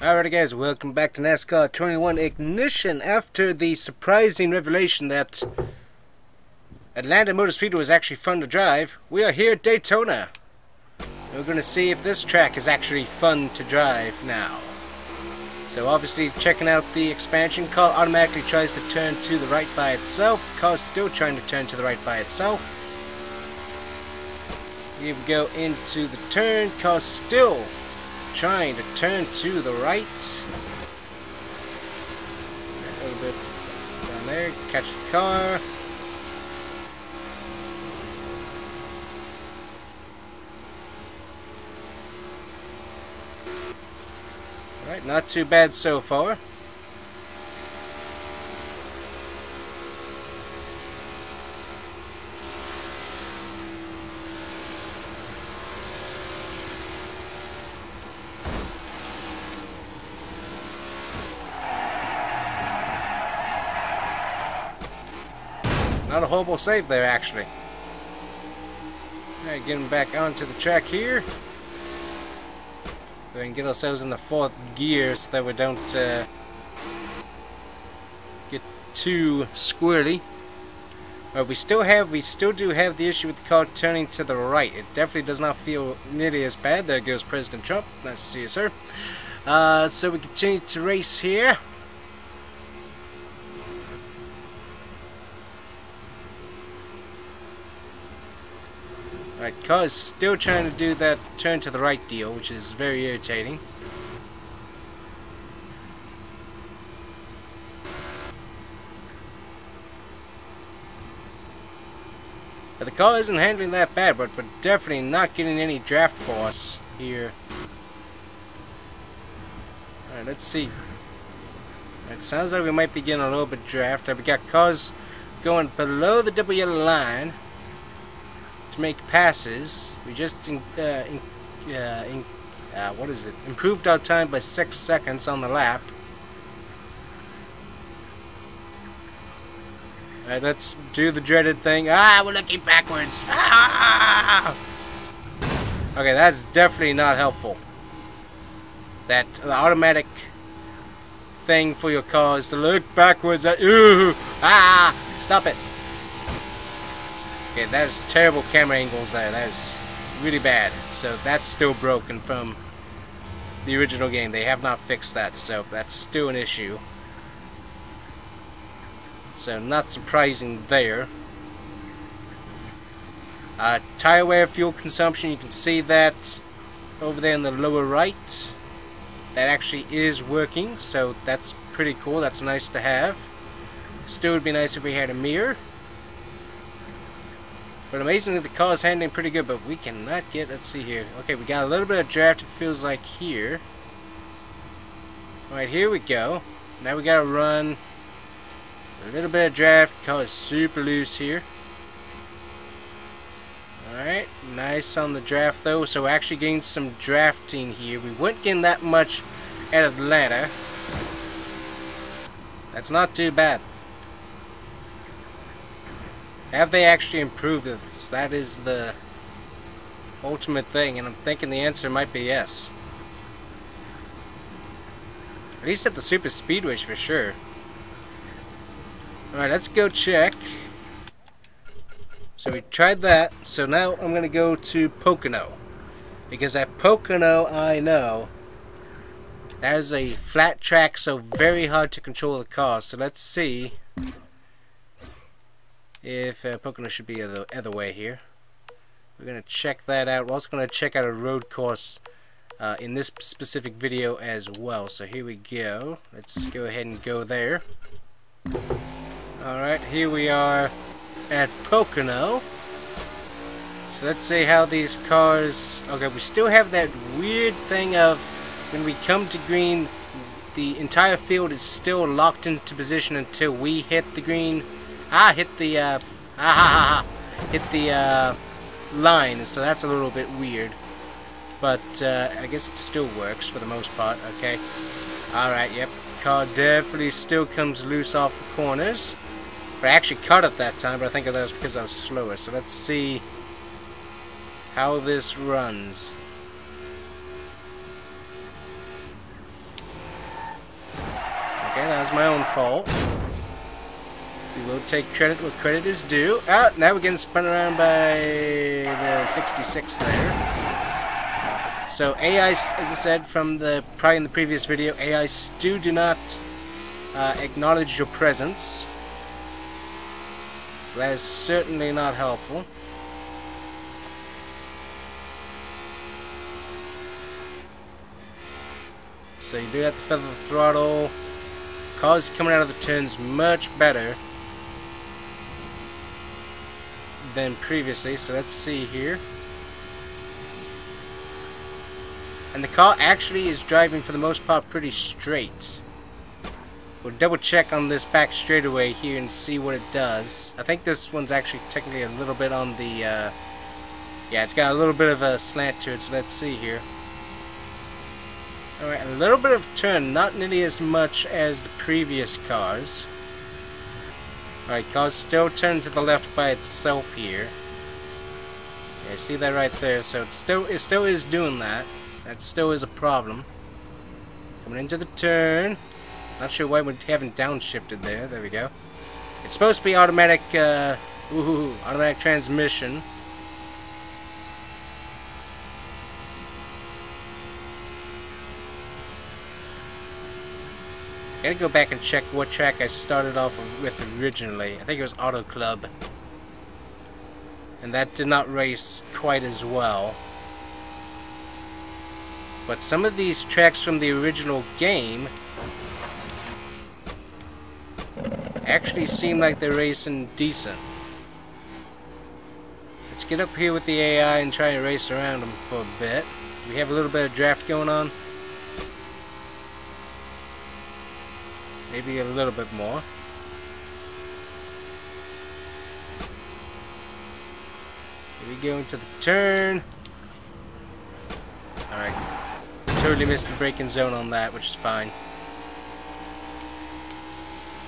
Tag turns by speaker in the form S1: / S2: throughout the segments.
S1: Alrighty guys, welcome back to NASCAR 21 Ignition. After the surprising revelation that Atlanta Motor Speedway was actually fun to drive, we are here at Daytona. We're going to see if this track is actually fun to drive now. So obviously checking out the expansion, car automatically tries to turn to the right by itself. Car's still trying to turn to the right by itself. Here we go into the turn, car's still trying to turn to the right. A little bit down there, catch the car. Alright, not too bad so far. Not a horrible save there, actually. Alright, getting back onto the track here. We can get ourselves in the fourth gear so that we don't get too squirrely. But we still do have the issue with the car turning to the right. It definitely does not feel nearly as bad. There goes President Trump. Nice to see you, sir. So we continue to race here. Alright, car is still trying to do that turn to the right deal, which is very irritating. But the car isn't handling that bad, but we're definitely not getting any draft force here. Alright, let's see. It sounds like we might be getting a little bit draft. We got cars going below the double yellow line to make passes. We just improved our time by 6 seconds on the lap. Alright, let's do the dreaded thing. We're looking backwards. Okay, that's definitely not helpful. That the automatic thing for your car is to look backwards at stop it. Okay, that is terrible camera angles there. That is really bad. So that's still broken from the original game. They have not fixed that, so that's still an issue. So not surprising there. Tire wear, fuel consumption, you can see that over there in the lower right. That actually is working, so that's pretty cool. That's nice to have. Still would be nice if we had a mirror. But amazingly, the car is handling pretty good, but we cannot get, let's see here. Okay, we got a little bit of draft, it feels like here. Alright, here we go. Now we gotta run a little bit of draft. The car is super loose here. Alright, nice on the draft though. So we're actually getting some drafting here. We weren't getting that much at Atlanta. That's not too bad. Have they actually improved this? That is the ultimate thing, and I'm thinking the answer might be yes. At least at the super speedways for sure. Alright, let's go check. So we tried that, so now I'm going to go to Pocono. Because at Pocono, I know that is a flat track, so very hard to control the car. So let's see if Pocono should be the other way here. We're going to check that out. We're also going to check out a road course in this specific video as well. So here we go. Let's go ahead and go there. Alright, here we are at Pocono. So let's see how these cars... Okay, we still have that weird thing of when we come to green, the entire field is still locked into position until we hit the green. Hit the line, so that's a little bit weird, but I guess it still works for the most part. Okay, alright, yep, car definitely still comes loose off the corners, but I actually cut it that time, but I think that was because I was slower. So let's see how this runs. Okay, that was my own fault. We will take credit where credit is due. Ah, now we're getting spun around by the 66 there. So AI, as I said from probably in the previous video, AI still do not acknowledge your presence. So that is certainly not helpful. So you do have to feather the throttle. Cars coming out of the turns much better than previously. So let's see here. And the car actually is driving for the most part pretty straight. We'll double check on this back straightaway here and see what it does. I think this one's actually technically a little bit on the yeah, it's got a little bit of a slant to it, so let's see here. Alright, a little bit of turn, not nearly as much as the previous cars. Alright, cars still turn to the left by itself here. Yeah, see that right there, so it still is doing that. That still is a problem. Coming into the turn. Not sure why we haven't downshifted there. There we go. It's supposed to be automatic, automatic transmission. Gotta go back and check what track I started off with originally. I think it was Auto Club. And that did not race quite as well. But some of these tracks from the original game actually seem like they're racing decent. Let's get up here with the AI and try and race around them for a bit. We have a little bit of draft going on. Maybe a little bit more. Here we go into the turn. Alright. Totally missed the braking zone on that, which is fine.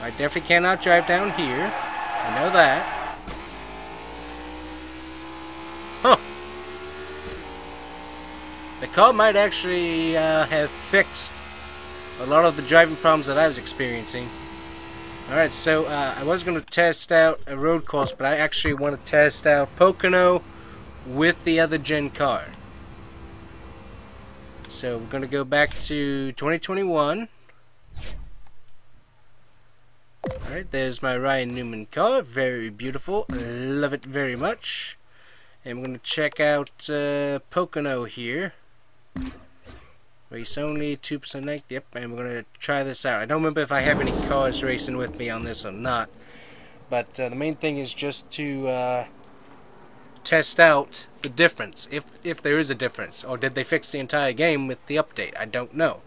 S1: I definitely cannot drive down here. I know that. Huh. The car might actually have fixed a lot of the driving problems that I was experiencing. Alright, so I was going to test out a road course, but I actually want to test out Pocono with the other gen car. So we're going to go back to 2021. Alright, there's my Ryan Newman car. Very beautiful. Love it very much. And we're going to check out Pocono here. Race only, 2% length. Yep, and we're going to try this out. I don't remember if I have any cars racing with me on this or not. But the main thing is just to test out the difference. If there is a difference. Or did they fix the entire game with the update? I don't know.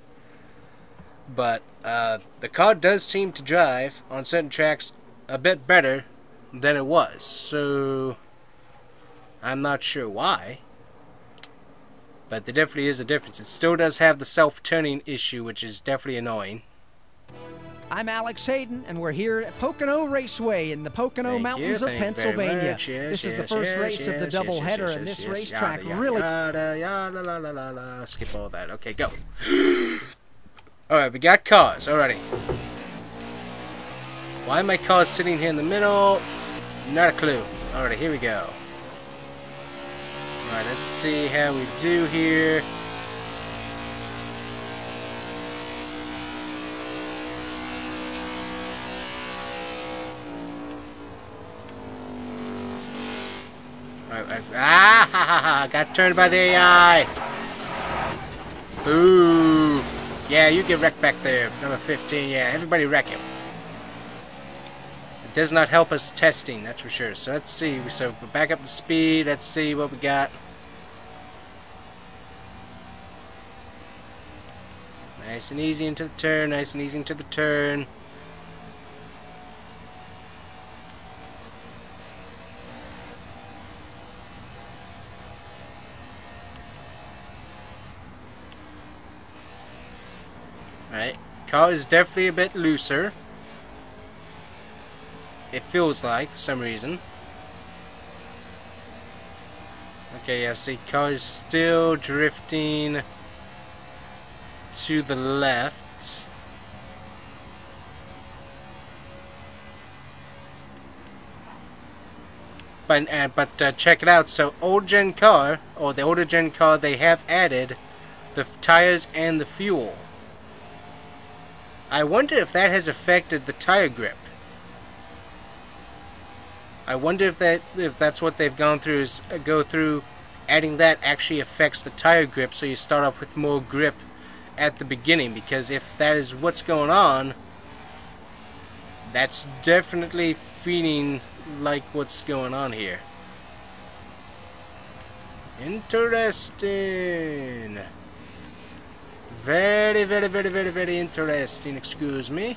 S1: But the car does seem to drive on certain tracks a bit better than it was. So I'm not sure why. But there definitely is a difference. It still does have the self-turning issue, which is definitely annoying.
S2: I'm Alex Hayden, and we're here at Pocono Raceway in the Pocono Mountains of Pennsylvania. This is the first race of the doubleheader, and this racetrack really...
S1: Skip all that. Okay, go. Alright, we got cars already. Why my car sitting here in the middle? Not a clue. Alright, here we go. Alright, let's see how we do here. Alright, got turned by the AI. Boo. Yeah, you get wrecked back there. Number 15, yeah, everybody wreck him. It does not help us testing, that's for sure. So let's see. So we're back up to speed. Let's see what we got. Nice and easy into the turn. Nice and easy into the turn. Alright. Car is definitely a bit looser. It feels like, for some reason. Okay, yeah, see, car is still drifting to the left. But check it out. So old gen car, or the older gen car, they have added the tires and the fuel. I wonder if that has affected the tire grip. I wonder if that's what they've gone through, is go through adding that actually affects the tire grip, so you start off with more grip at the beginning. Because if that is what's going on, that's definitely feeling like what's going on here. Interesting. Very, very, very, very, very interesting. Excuse me.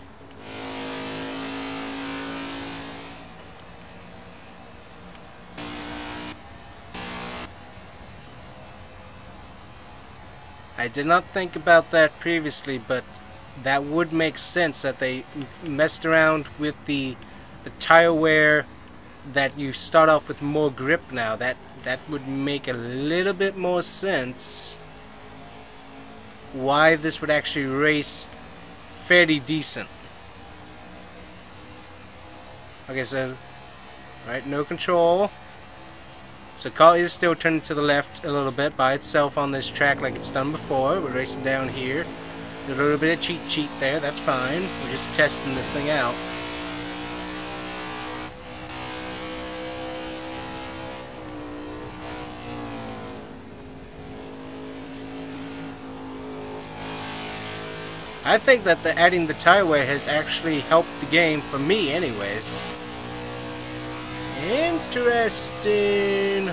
S1: I did not think about that previously, but that would make sense that they messed around with the tire wear, that you start off with more grip now. That would make a little bit more sense why this would actually race fairly decent. Okay, so right, no control. So car is still turning to the left a little bit by itself on this track like it's done before. We're racing down here. A little bit of cheat there, that's fine. We're just testing this thing out. I think that adding the tire wear has actually helped the game, for me anyways. Interesting.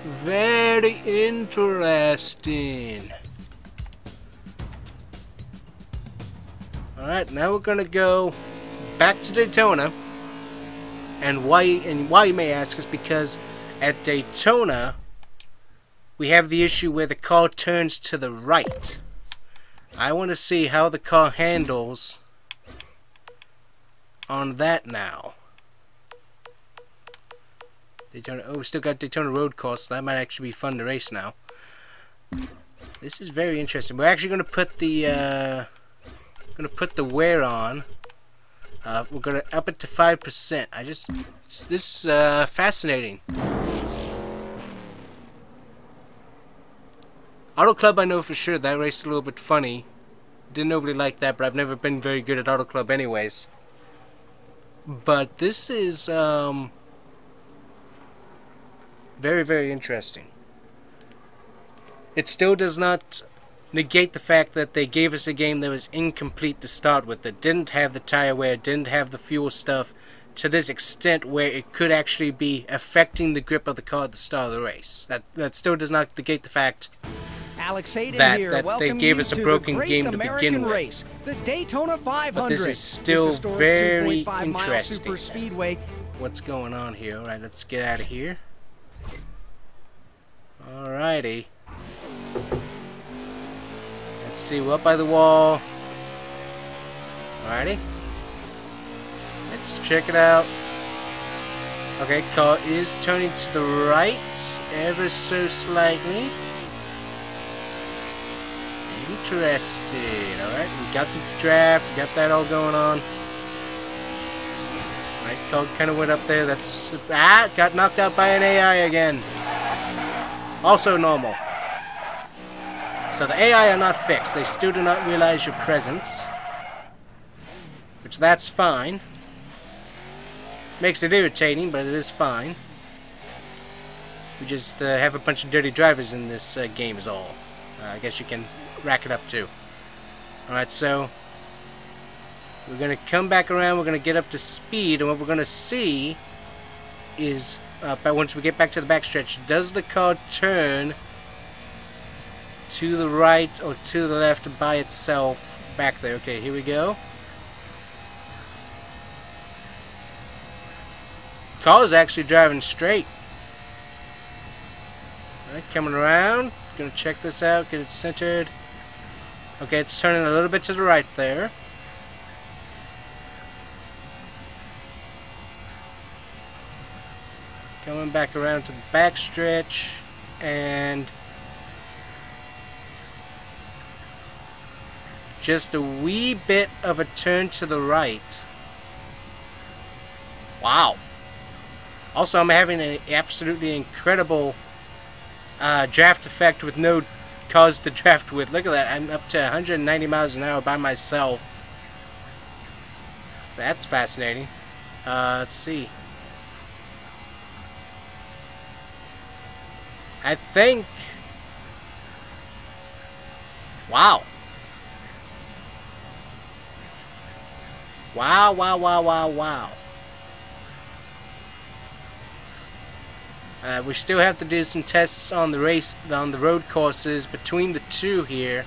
S1: Very interesting. Alright, now we're gonna go back to Daytona. And why you may ask is because at Daytona we have the issue where the car turns to the right. I want to see how the car handles on that now. Daytona, oh, we still got Daytona road course, so that might actually be fun to race now. This is very interesting. We're actually going to put the wear on. We're going to up it to 5%. This is fascinating. Auto Club, I know for sure that race is a little bit funny. Didn't overly like that, but I've never been very good at Auto Club anyways. But this is very, very interesting. It still does not negate the fact that they gave us a game that was incomplete to start with, that didn't have the tire wear, didn't have the fuel stuff to this extent where it could actually be affecting the grip of the car at the start of the race. That still does not negate the fact that they gave us a broken game to begin with.
S2: Race, the Daytona 500.
S1: But this is still very interesting. What's going on here? Alright, let's get out of here. Alrighty. Let's see, we're up by the wall. Alrighty. Let's check it out. Okay, car is turning to the right ever so slightly. Interesting. Alright, we got the draft, we got that all going on. Alright, car kind of went up there. That's got knocked out by an AI again. Also normal. So the AI are not fixed. They still do not realize your presence. Which that's fine. Makes it irritating, but it is fine. We just have a bunch of dirty drivers in this game is all. I guess you can rack it up too. Alright, so we're going to come back around. We're going to get up to speed. And what we're going to see is, once we get back to the backstretch, does the car turn to the right or to the left by itself back there? Okay, here we go. Car is actually driving straight. Alright, coming around. Gonna check this out, get it centered. Okay, it's turning a little bit to the right there. Coming back around to the backstretch, and just a wee bit of a turn to the right. Wow. Also, I'm having an absolutely incredible draft effect with no cars to draft with. Look at that. I'm up to 190 miles an hour by myself. That's fascinating. Let's see. I think... Wow. Wow, wow, wow, wow, wow. We still have to do some tests on the road courses between the two here.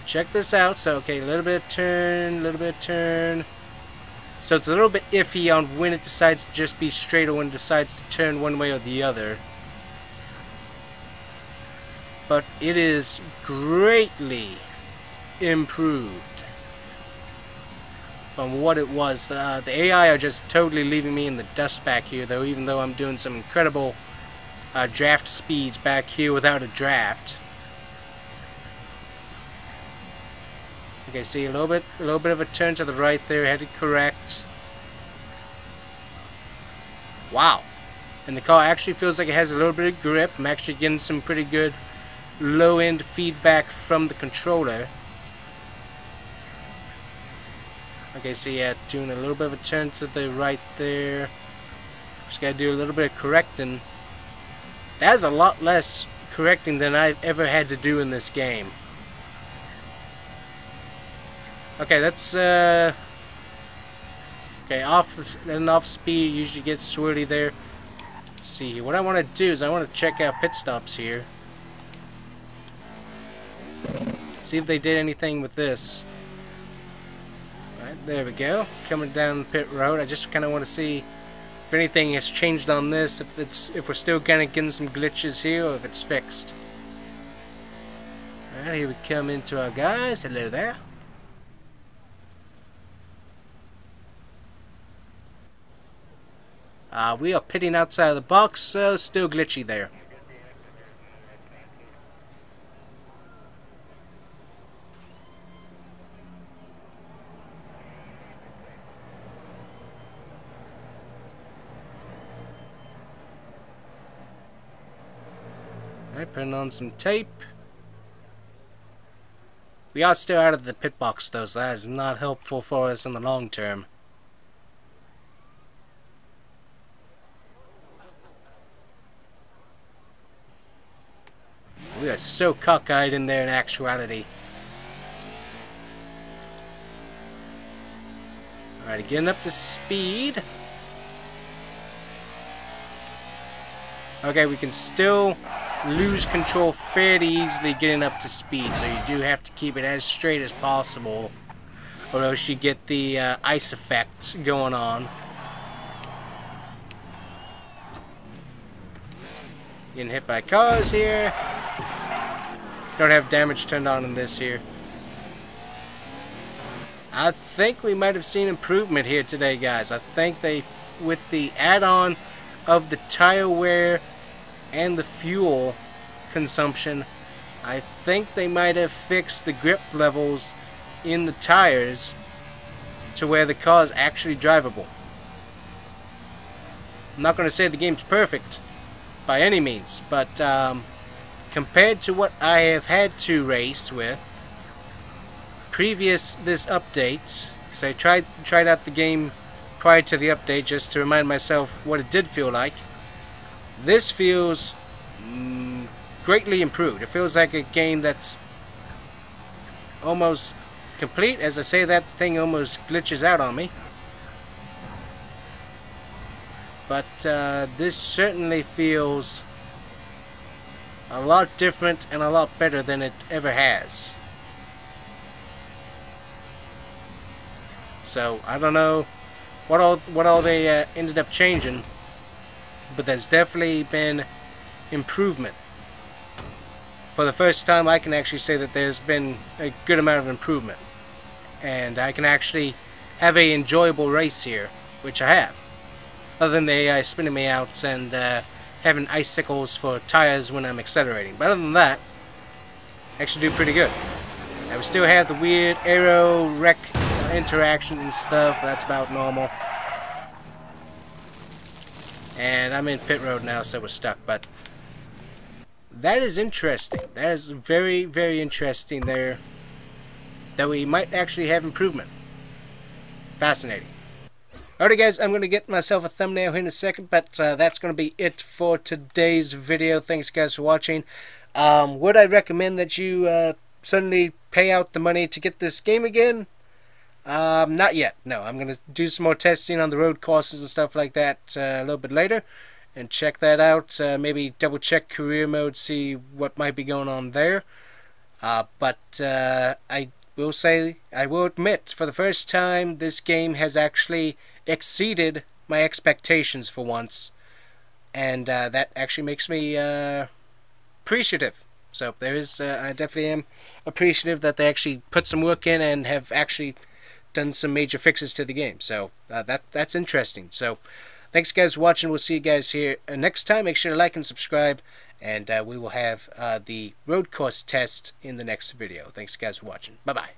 S1: Check this out. So, okay, a little bit of turn, a little bit of turn. So it's a little bit iffy on when it decides to just be straight or when it decides to turn one way or the other. But it is greatly improved from what it was. The AI are just totally leaving me in the dust back here, though, even though I'm doing some incredible draft speeds back here without a draft. Okay, see a little bit of a turn to the right there, headed correct. Wow. And the car actually feels like it has a little bit of grip. I'm actually getting some pretty good low-end feedback from the controller. Okay, so yeah, doing a little bit of a turn to the right there. Just gotta do a little bit of correcting. That's a lot less correcting than I've ever had to do in this game. Okay, that's okay, off speed usually gets swirly there. Let's see, what I want to do is I want to check out pit stops here. See if they did anything with this. Alright, there we go. Coming down the pit road. I just kind of want to see if anything has changed on this, if we're still kind of getting some glitches here, or if it's fixed. Alright, here we come into our guys. Hello there. We are pitting outside of the box, so still glitchy there. Alright, putting on some tape. We are still out of the pit box though, so that is not helpful for us in the long term. We are so cockeyed in there in actuality. Alright, getting up to speed. Okay, we can still lose control fairly easily getting up to speed, so you do have to keep it as straight as possible, or else you get the ice effect going on. Getting hit by cars here. Don't have damage turned on in this here. I think we might have seen improvement here today, guys. I think they, with the add-on of the tire wear and the fuel consumption, I think they might have fixed the grip levels in the tires to where the car is actually drivable. I'm not going to say the game's perfect by any means, but compared to what I have had to race with previous this update, because I tried out the game prior to the update just to remind myself what it did feel like, this feels greatly improved. It feels like a game that's almost complete. As I say, that thing almost glitches out on me. But this certainly feels a lot different and a lot better than it ever has. So I don't know what all they ended up changing, but there's definitely been improvement. For the first time, I can actually say that there's been a good amount of improvement, and I can actually have a enjoyable race here, which I have, other than the AI spinning me out and having icicles for tires when I'm accelerating. But other than that, I actually do pretty good. I would still have the weird aero wreck interactions and stuff, but that's about normal. And I'm in pit road now, so we're stuck. But that is interesting. That is very, very interesting there. That we might actually have improvement. Fascinating. Alright guys, I'm going to get myself a thumbnail here in a second, but that's going to be it for today's video. Thanks guys for watching. Would I recommend that you suddenly pay out the money to get this game again? Not yet. No, I'm going to do some more testing on the road courses and stuff like that a little bit later. And check that out. Maybe double check career mode, see what might be going on there. But I will admit, for the first time, this game has actually exceeded my expectations for once. And that actually makes me appreciative. So there is, I definitely am appreciative that they actually put some work in and have actually done some major fixes to the game. So that's interesting. So thanks guys for watching. We'll see you guys here next time. Make sure to like and subscribe, and we will have the road course test in the next video. Thanks guys for watching. Bye bye.